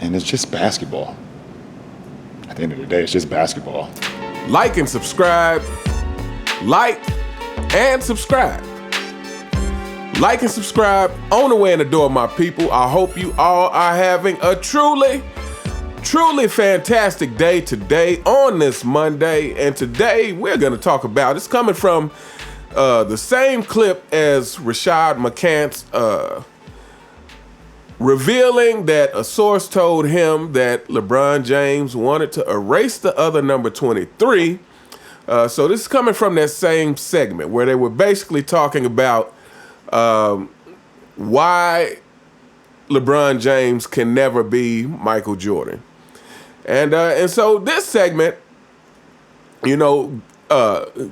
And it's just basketball. At the end of the day, it's just basketball. Like and subscribe. Like and subscribe. Like and subscribe on the way in the door, my people. I hope you all are having a truly fantastic day today on this Monday. And today we're going to talk about, it's coming from the same clip as Rashad McCants revealing that a source told him that LeBron James wanted to erase the other number 23. So this is coming from that same segment where they were basically talking about why LeBron James can never be Michael Jordan. And so this segment, you know,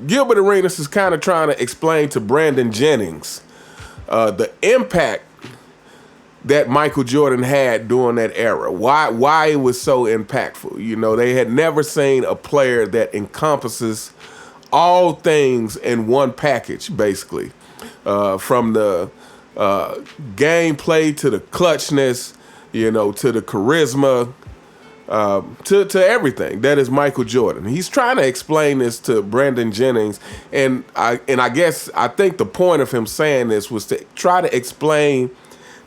Gilbert Arenas is kind of trying to explain to Brandon Jennings the impact that Michael Jordan had during that era. Why it was so impactful. You know, they had never seen a player that encompasses all things in one package, basically. From the gameplay to the clutchness, you know, to the charisma, to everything that is Michael Jordan. He's trying to explain this to Brandon Jennings, and I think the point of him saying this was to try to explain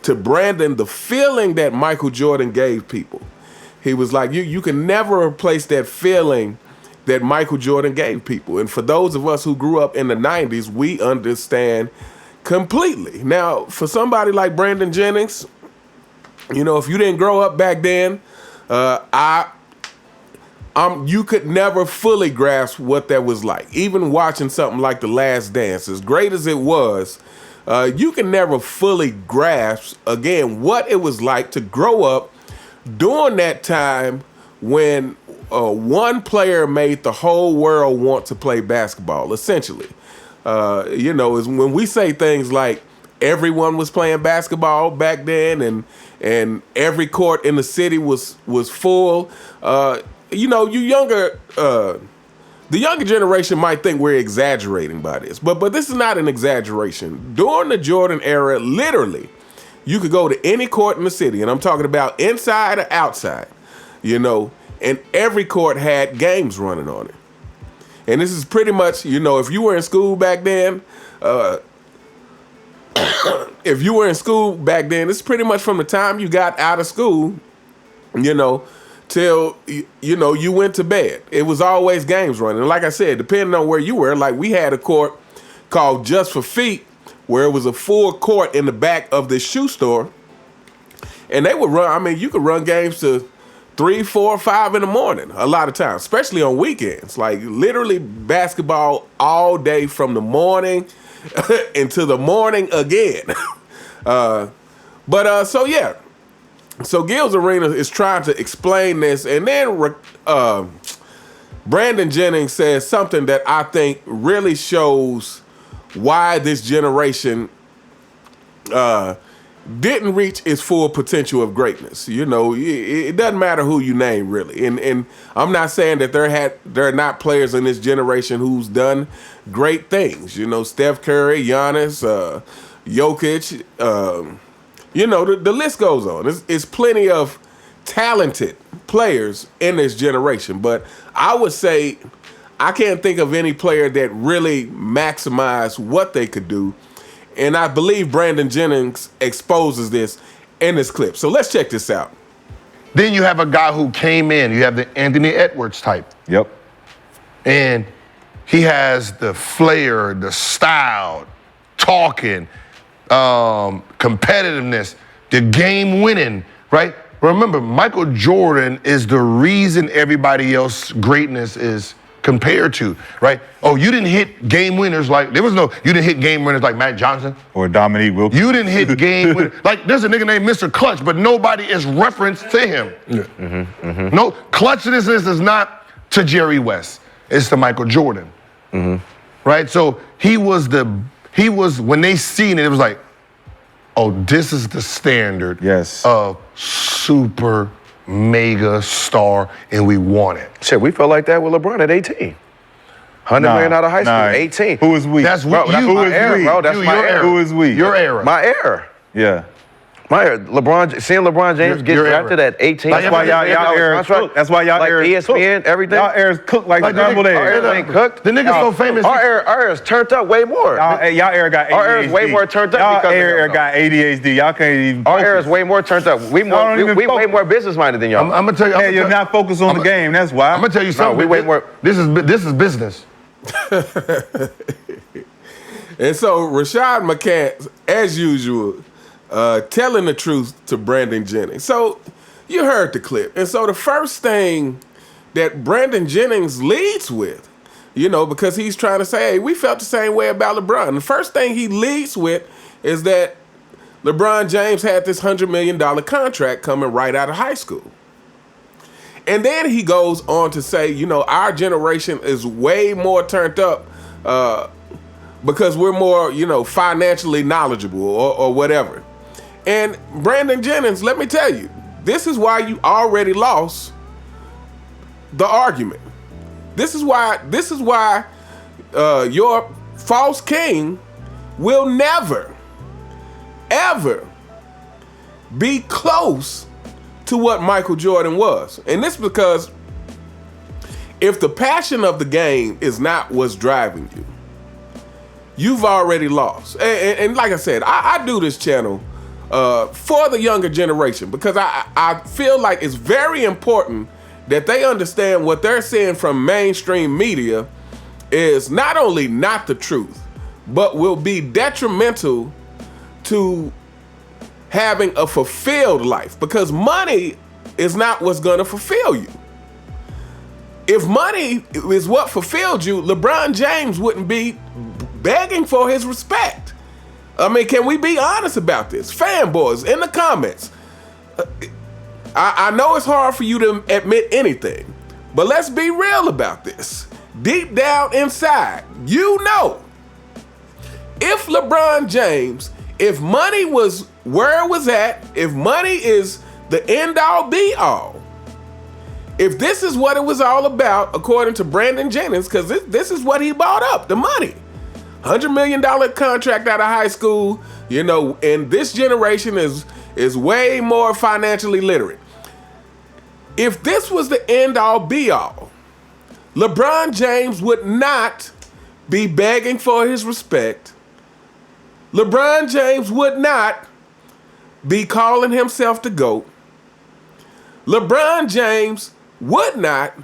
to Brandon the feeling that Michael Jordan gave people. He was like, you can never replace that feeling that Michael Jordan gave people. And for those of us who grew up in the 90s, we understand completely. Now, for somebody like Brandon Jennings, you know, if you didn't grow up back then, you could never fully grasp what that was like. Even watching something like The Last Dance, as great as it was, you can never fully grasp, again, what it was like to grow up during that time when one player made the whole world want to play basketball, essentially. You know, is when we say things like everyone was playing basketball back then and every court in the city was full. You know, the younger generation might think we're exaggerating by this, but this is not an exaggeration. During the Jordan era, literally, you could go to any court in the city, and I'm talking about inside or outside, you know, and every court had games running on it. And this is pretty much, you know, if you were in school back then, this is pretty much from the time you got out of school, you know, till, you know, you went to bed. It was always games running. And like I said, depending on where you were, like we had a court called Just for Feet, where it was a full court in the back of this shoe store. And they would run, I mean, you could run games to 3, 4, 5 in the morning a lot of times, especially on weekends. Like literally basketball all day from the morning into the morning again. So yeah. So Gil's Arena is trying to explain this, and then Brandon Jennings says something that I think really shows why this generation didn't reach its full potential of greatness. You know, it doesn't matter who you name, really. And I'm not saying that there are not players in this generation who's done great things. You know, Steph Curry, Giannis, Jokic, you know, the list goes on. It's plenty of talented players in this generation. But I would say I can't think of any player that really maximized what they could do. And I believe Brandon Jennings exposes this in this clip. So let's check this out. Then you have a guy who came in. You have the Anthony Edwards type. Yep. And he has the flair, the style, talking, competitiveness, the game winning, right? Remember, Michael Jordan is the reason everybody else's greatness is compared to, right? Oh, you didn't hit game winners like, you didn't hit game winners like Matt Johnson. Or Dominique Wilkins. You didn't hit game winners. Like, there's a nigga named Mr. Clutch, but nobody is referenced to him. Yeah. Mm-hmm, mm-hmm. No, clutchness is not to Jerry West. It's to Michael Jordan. Mm-hmm. Right? So he was, when they seen it, it was like, oh, this is the standard of super mega star, and we want it. Shit, we felt like that with LeBron at 18. $100 million out of high school, 18. Who is we? That's what bro, you. That's my era, bro. That's my era. Who is we? Your era. My era. Yeah. Seeing LeBron James get drafted at 18. Like, That's why y'all ears cooked. That's why y'all like ears ESPN, cooked. everything. Y'all ears cooked like scrambled eggs. Our ears ain't cooked. The nigga's so famous. Our ears turned up way more. Y'all air got ADHD. Our air is way more turned up because of air him, got ADHD. Y'all can't even Our focus. air is way more turned up. We way more business minded than y'all. I'm gonna tell you. Hey, you're not focused on the game. That's why. I'm gonna tell you something. we way more. This is business. And so Rashad McCants, as usual, telling the truth to Brandon Jennings. So you heard the clip. And so the first thing that Brandon Jennings leads with, because he's trying to say, hey, we felt the same way about LeBron. And the first thing he leads with is that LeBron James had this $100 million contract coming right out of high school. And then he goes on to say, our generation is way more turned up because we're more, financially knowledgeable or whatever. And Brandon Jennings, let me tell you, this is why you already lost the argument. This is why your false king will never, ever be close to what Michael Jordan was. And this because if the passion of the game is not what's driving you, you've already lost. And like I said, I do this channel for the younger generation because I feel like it's very important that they understand what they're seeing from mainstream media is not only not the truth, but will be detrimental to having a fulfilled life, because money is not what's going to fulfill you. If money is what fulfilled you, LeBron James wouldn't be begging for his respect. I mean, can we be honest about this? Fanboys, in the comments. I know it's hard for you to admit anything, but let's be real about this. Deep down inside, if LeBron James, if money was where it was at, if money is the end-all be-all, if this is what it was all about, according to Brandon Jennings, because this is what he bought up, the money. $100 million contract out of high school, and this generation is way more financially literate. If this was the end-all be-all, LeBron James would not be begging for his respect. LeBron James would not be calling himself the GOAT. LeBron James would not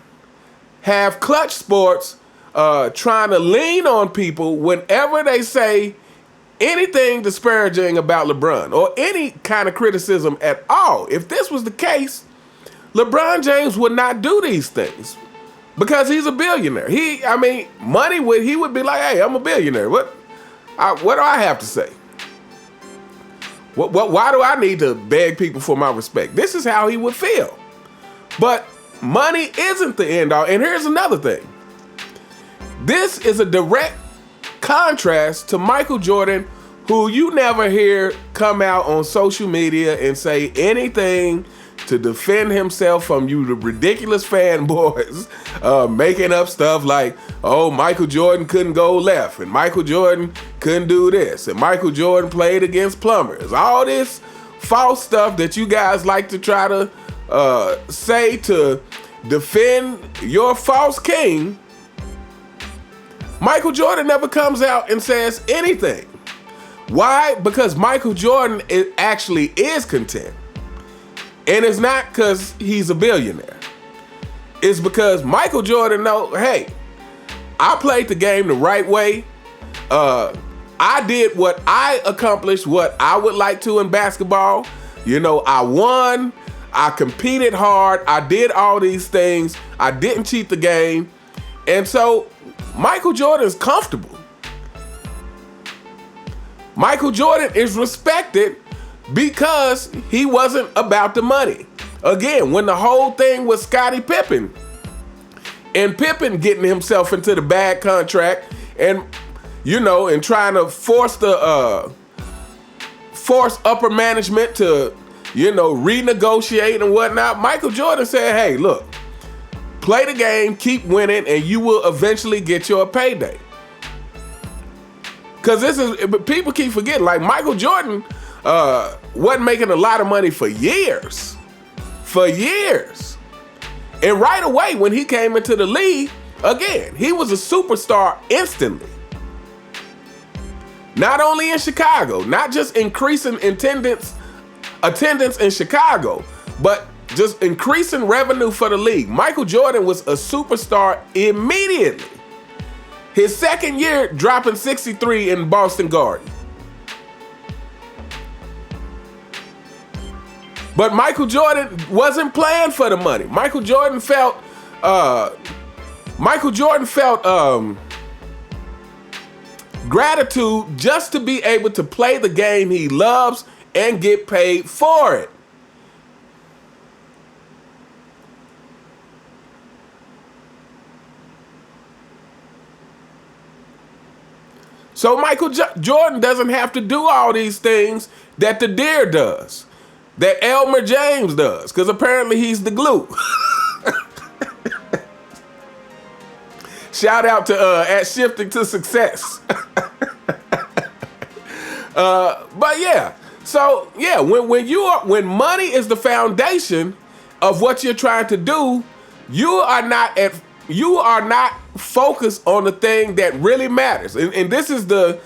have Clutch Sports trying to lean on people whenever they say anything disparaging about LeBron or any kind of criticism at all. If this was the case, LeBron James would not do these things because he's a billionaire. He would be like, hey, I'm a billionaire. What do I have to say? Why do I need to beg people for my respect? This is how he would feel. But money isn't the end all. And here's another thing. This is a direct contrast to Michael Jordan, who you never hear come out on social media and say anything to defend himself from you, the ridiculous fanboys, making up stuff like, oh, Michael Jordan couldn't go left, and Michael Jordan couldn't do this, and Michael Jordan played against plumbers. All this false stuff that you guys like to try to say to defend your false king. Michael Jordan never comes out and says anything. Why? Because Michael Jordan actually is content. And it's not because he's a billionaire. It's because Michael Jordan knows, hey, I played the game the right way. I did what I accomplished, what I would like to in basketball. I won. I competed hard. I did all these things. I didn't cheat the game. And so Michael Jordan is comfortable. Michael Jordan is respected because he wasn't about the money. Again, when the whole thing was Scottie Pippen and Pippen getting himself into the bad contract and, and trying to force upper management to, renegotiate and whatnot, Michael Jordan said, hey, look, play the game, keep winning, and you will eventually get your payday. Because people keep forgetting, like Michael Jordan wasn't making a lot of money for years. And right away when he came into the league, again, he was a superstar instantly. Not only in Chicago, not just increasing attendance in Chicago, but just increasing revenue for the league. Michael Jordan was a superstar immediately. His second year, dropping 63 in Boston Garden. But Michael Jordan wasn't playing for the money. Michael Jordan felt gratitude just to be able to play the game he loves and get paid for it. So Michael Jordan doesn't have to do all these things that the Deer does, that Elmer James does, because apparently he's the glue. Shout out to at Shifting to Success. But yeah, so yeah, when money is the foundation of what you're trying to do, you are not focused on the thing that really matters. And this is the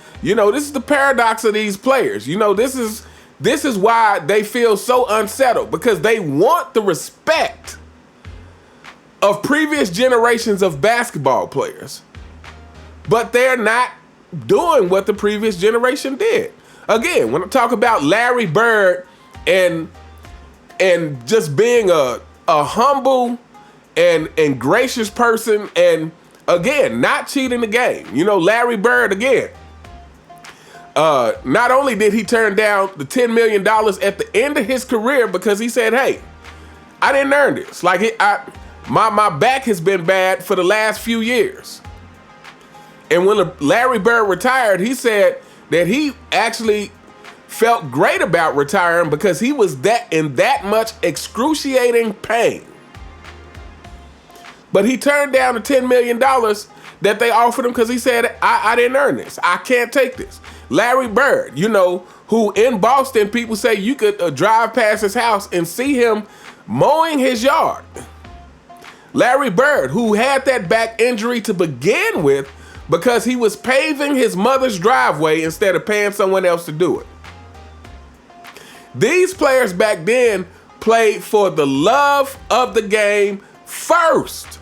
paradox of these players. This is why they feel so unsettled, because they want the respect of previous generations of basketball players, but they're not doing what the previous generation did. Again, when I talk about Larry Bird and just being a humble and gracious person, and again, not cheating the game. Larry Bird, again, not only did he turn down the $10 million at the end of his career because he said, hey, I didn't earn this. My back has been bad for the last few years. And when Larry Bird retired, he said that he actually felt great about retiring because he was in that much excruciating pain. But he turned down the $10 million that they offered him because he said, I didn't earn this. I can't take this. Larry Bird, who in Boston, people say you could drive past his house and see him mowing his yard. Larry Bird, who had that back injury to begin with because he was paving his mother's driveway instead of paying someone else to do it. These players back then played for the love of the game first.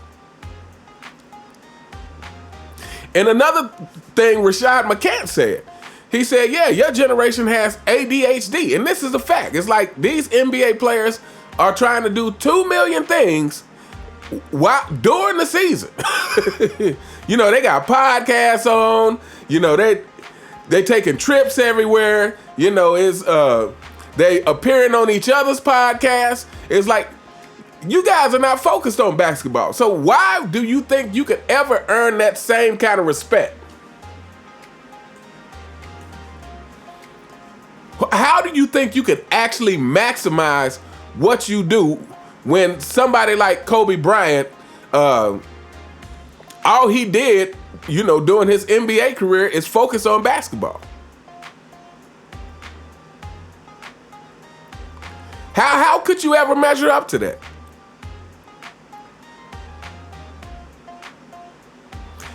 And another thing Rashad McCants said, he said, yeah, your generation has ADHD. And this is a fact. It's like these NBA players are trying to do 2 million things during the season. They got podcasts on, they taking trips everywhere, they appearing on each other's podcasts. It's like, you guys are not focused on basketball. So why do you think you could ever earn that same kind of respect? How do you think you could actually maximize what you do when somebody like Kobe Bryant, all he did, during his NBA career is focus on basketball? How could you ever measure up to that?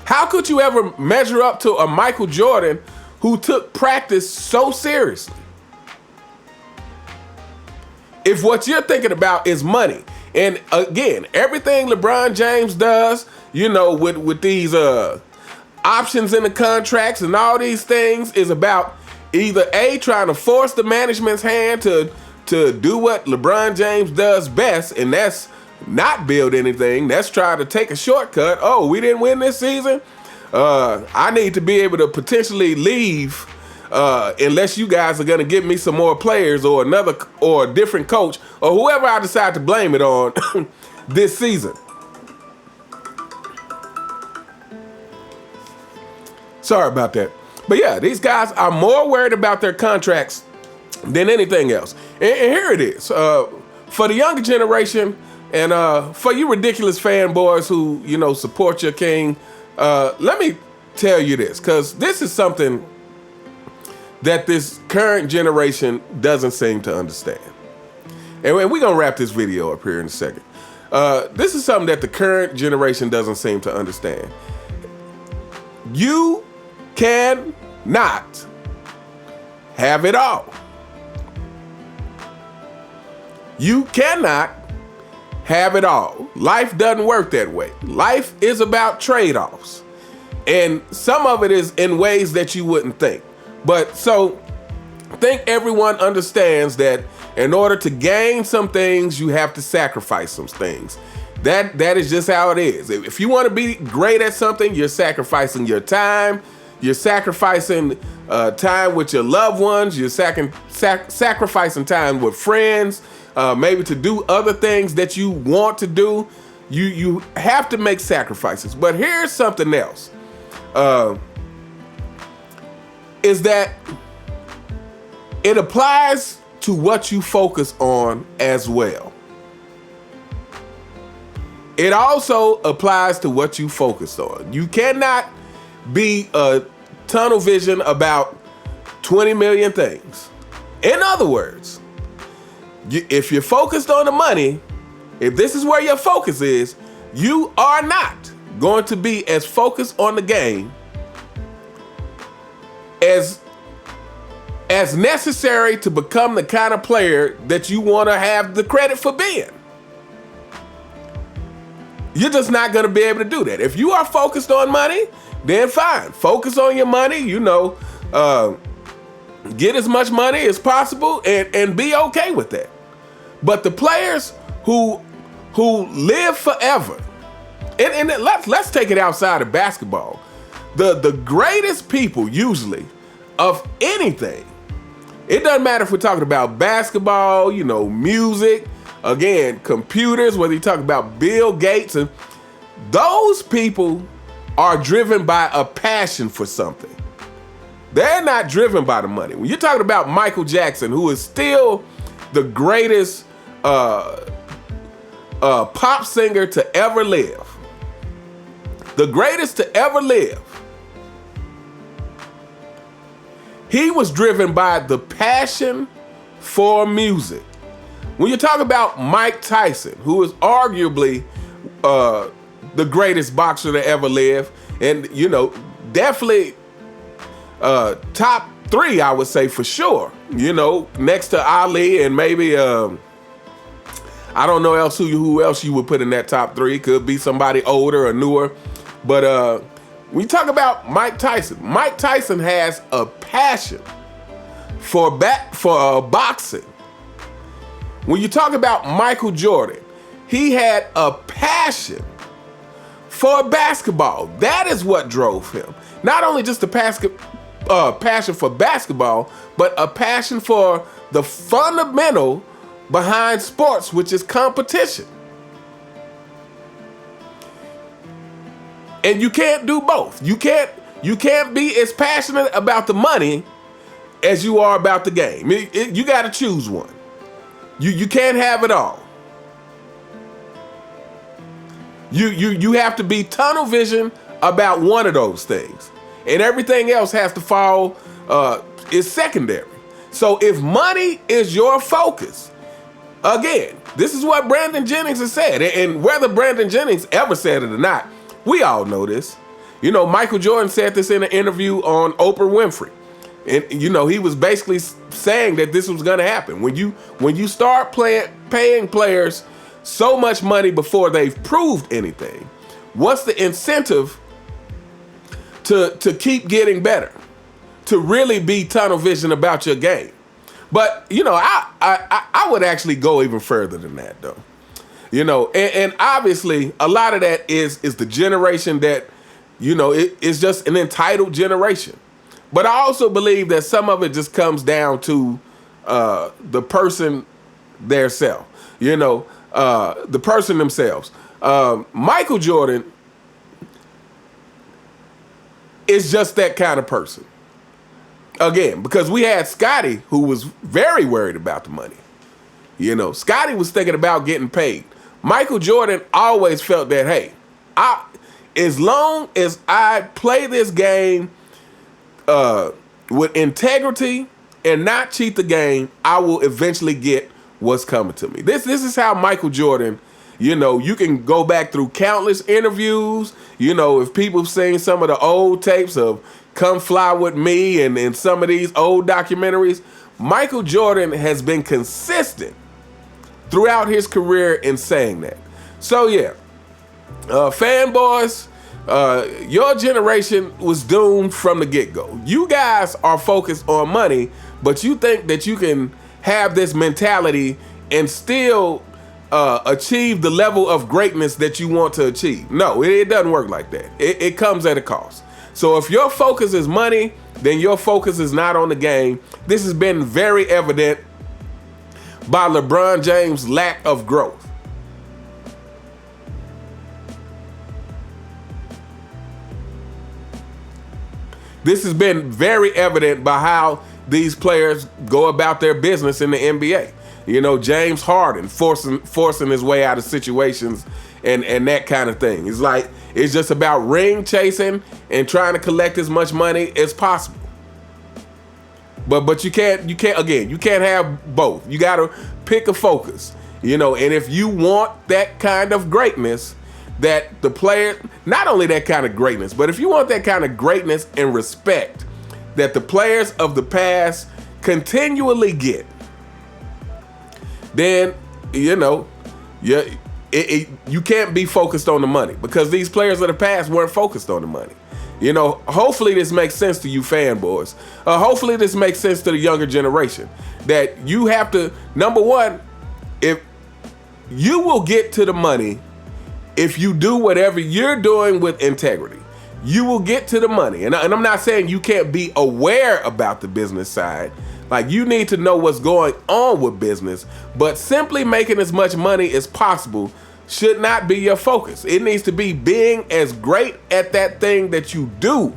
How could you ever measure up to a Michael Jordan who took practice so seriously? If what you're thinking about is money, and again, everything LeBron James does, with these options in the contracts and all these things is about either A, trying to force the management's hand to do what LeBron James does best, and that's not build anything. That's trying to take a shortcut. Oh, we didn't win this season. I need to be able to potentially leave unless you guys are going to give me some more players or a different coach or whoever I decide to blame it on this season. Sorry about that. But yeah, these guys are more worried about their contracts than anything else. And here it is. For the younger generation and for you ridiculous fanboys who, support your king, let me tell you this, because this is something that this current generation doesn't seem to understand. And we're going to wrap this video up here in a second. This is something that the current generation doesn't seem to understand. You cannot have it all. You cannot have it all. Life doesn't work that way. Life is about trade-offs. And some of it is in ways that you wouldn't think. But so I think everyone understands that in order to gain some things, you have to sacrifice some things. That is just how it is. If you want to be great at something, you're sacrificing your time. You're sacrificing time with your loved ones. You're sacrificing time with friends, maybe to do other things that you want to do. You have to make sacrifices. But here's something else. Is that it applies to what you focus on as well. It also applies to what you focus on. You cannot be a tunnel vision about 20 million things. In other words, if you're focused on the money, if this is where your focus is, you are not going to be as focused on the game as necessary to become the kind of player that you want to have the credit for being. You're just not going to be able to do that. If you are focused on money, then fine. Focus on your money, get as much money as possible and be okay with that. But the players who live forever, and let's take it outside of basketball. The greatest people usually of anything, it doesn't matter if we're talking about basketball, music, again, computers, whether you talk about Bill Gates, and those people are driven by a passion for something. They're not driven by the money. When you're talking about Michael Jackson, who is still the greatest pop singer to ever live, the greatest to ever live, he was driven by the passion for music. When you talk about Mike Tyson, who is arguably the greatest boxer to ever live, and definitely top 3, I would say for sure. Next to Ali and maybe I don't know who else you would put in that top 3. Could be somebody older or newer, but when you talk about Mike Tyson has a passion for boxing. When you talk about Michael Jordan, he had a passion for basketball. That is what drove him. Not only just a passion for basketball, but a passion for the fundamental behind sports, which is competition. And you can't do both. You can't be as passionate about the money as you are about the game. You got to choose one. You can't have it all. You have to be tunnel vision about one of those things, and everything else has to fall is secondary. So if money is your focus, again, this is what Brandon Jennings has said, and whether Brandon Jennings ever said it or not, we all know this. Michael Jordan said this in an interview on Oprah Winfrey. And he was basically saying that this was going to happen. When you start paying players so much money before they've proved anything, what's the incentive to keep getting better? To really be tunnel vision about your game. But I would actually go even further than that, though. And obviously a lot of that is the generation that it's just an entitled generation. But I also believe that some of it just comes down to the person theirself, the person themselves. Michael Jordan is just that kind of person. Again, because we had Scotty, who was very worried about the money. Scotty was thinking about getting paid. Michael Jordan always felt that, hey, as long as I play this game with integrity and not cheat the game, I will eventually get what's coming to me. This is how Michael Jordan, you can go back through countless interviews. If people have seen some of the old tapes of Come Fly With Me and some of these old documentaries, Michael Jordan has been consistent throughout his career in saying that. So yeah, fanboys, your generation was doomed from the get-go. You guys are focused on money, but you think that you can have this mentality and still achieve the level of greatness that you want to achieve. No, it doesn't work like that. It comes at a cost. So if your focus is money, then your focus is not on the game. This has been very evident by LeBron James' lack of growth. This has been very evident by how these players go about their business in the NBA. James Harden forcing his way out of situations and that kind of thing. It's just about ring chasing and trying to collect as much money as possible. But you can't have both. You got to pick a focus. And if you want that kind of greatness, that the player, not only that kind of greatness, but if you want that kind of greatness and respect that the players of the past continually get, then, you can't be focused on the money, because these players of the past weren't focused on the money. Hopefully this makes sense to you fanboys. Hopefully this makes sense to the younger generation, that you have to, number one, if you will get to the money if you do whatever you're doing with integrity. You will get to the money. And I'm not saying you can't be aware about the business side. Like, you need to know what's going on with business, but simply making as much money as possible should not be your focus. It needs to be being as great at that thing that you do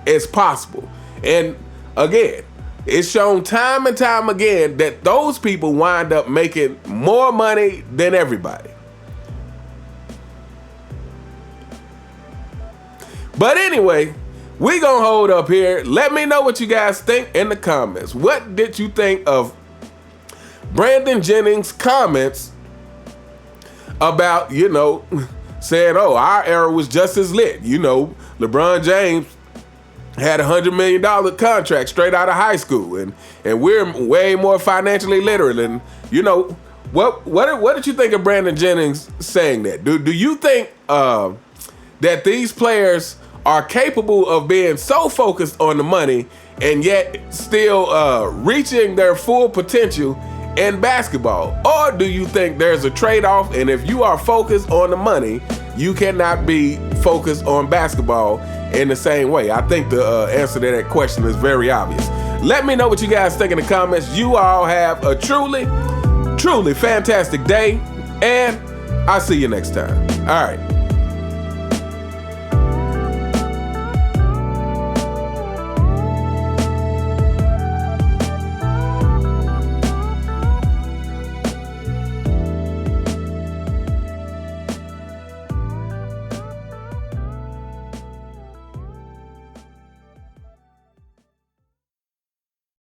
as possible. And again, it's shown time and time again that those people wind up making more money than everybody. But anyway, we gonna hold up here. Let me know what you guys think in the comments. What did you think of Brandon Jennings' comments about, saying, oh, our era was just as lit. LeBron James had $100 million contract straight out of high school, and we're way more financially literate. And what did you think of Brandon Jennings saying that? Do you think that these players are capable of being so focused on the money and yet still reaching their full potential in basketball? Or do you think there's a trade-off, and if you are focused on the money, you cannot be focused on basketball in the same way? I think the answer to that question is very obvious. Let me know what you guys think in the comments. You all have a truly, truly fantastic day, and I'll see you next time. All right.